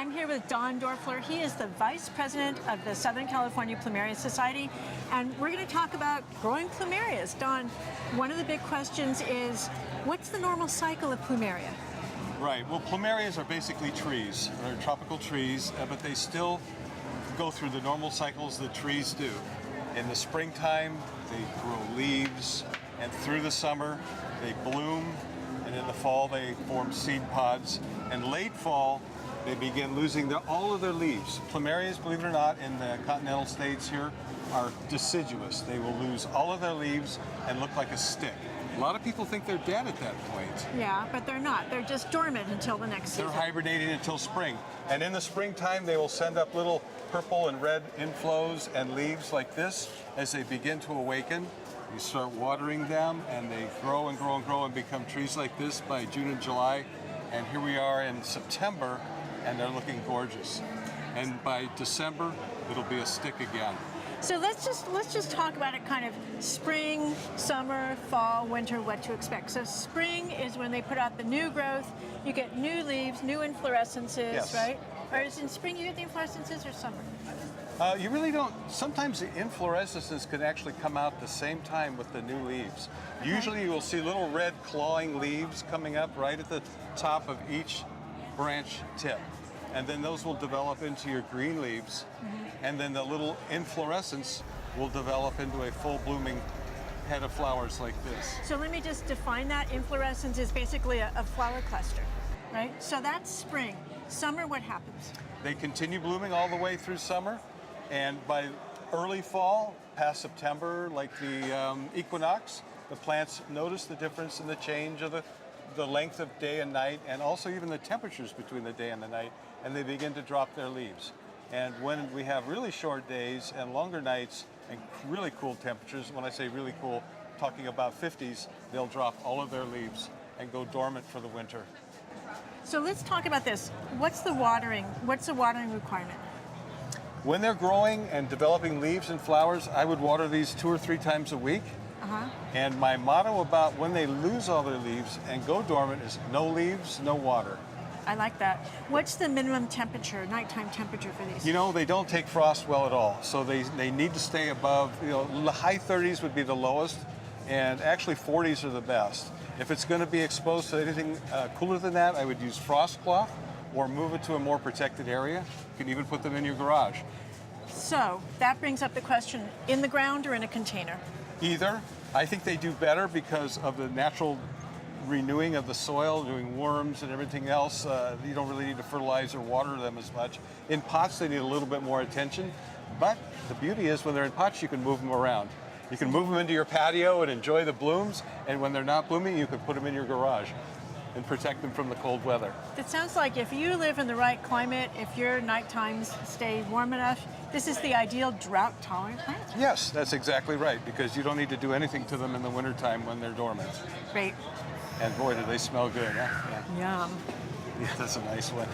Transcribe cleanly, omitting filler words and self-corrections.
I'm here with Don Doerfler. He is the Vice President of the Southern California Plumeria Society, and we're going to talk about growing Plumerias. Don, one of the big questions is, what's the normal cycle of Plumeria? Right. Well, Plumerias are basically trees. They're tropical trees, but they still go through the normal cycles that trees do. In the springtime, they grow leaves, and through the summer, they bloom, and in the fall, they form seed pods. And late fall, they begin losing all of their leaves. Plumerias, believe it or not, in the continental states here, are deciduous. They will lose all of their leaves and look like a stick. A lot of people think they're dead at that point. Yeah, but they're not. They're just dormant until the next season. They're hibernating until spring. And in the springtime, they will send up little purple and red inflows and leaves like this as they begin to awaken. You start watering them, and they grow and grow and grow and become trees like this by June and July. And here we are in September, and they're looking gorgeous. And by December, it'll be a stick again. So let's just talk about it kind of spring, summer, fall, winter, what to expect. So spring is when they put out the new growth. You get new leaves, new inflorescences, yes. Right? Or is in spring you get the inflorescences or summer? You really don't. Sometimes the inflorescences can actually come out the same time with the new leaves. Okay. Usually you will see little red clawing leaves coming up right at the top of each branch tip. And then those will develop into your green leaves. Mm-hmm. And then the little inflorescence will develop into a full blooming head of flowers like this. So let me just define that. Inflorescence is basically a flower cluster, right? So that's spring. Summer, what happens? They continue blooming all the way through summer. And by early fall, past September, like the equinox, the plants notice the difference in the change of the length of day and night, and also even the temperatures between the day and the night, and they begin to drop their leaves. And when we have really short days and longer nights and really cool temperatures, when I say really cool, talking about 50s, they'll drop all of their leaves and go dormant for the winter. So let's talk about this. What's the watering requirement? When they're growing and developing leaves and flowers, I would water these 2 or 3 times a week. Uh-huh. And my motto about when they lose all their leaves and go dormant is no leaves, no water. I like that. What's the minimum temperature, nighttime temperature for these? You know, they don't take frost well at all. So they need to stay above, the high 30s would be the lowest, and actually 40s are the best. If it's going to be exposed to anything cooler than that, I would use frost cloth or move it to a more protected area. You can even put them in your garage. So that brings up the question, in the ground or in a container? Either. I think they do better because of the natural renewing of the soil, doing worms and everything else. You don't really need to fertilize or water them as much. In pots, they need a little bit more attention. But the beauty is when they're in pots, you can move them around. You can move them into your patio and enjoy the blooms. And when they're not blooming, you can put them in your garage and protect them from the cold weather. It sounds like if you live in the right climate, if your night times stay warm enough, this is the ideal drought-tolerant plant. Yes, that's exactly right, because you don't need to do anything to them in the wintertime when they're dormant. Great. And boy, do they smell good, huh? Yeah. Yum. Yeah, that's a nice one.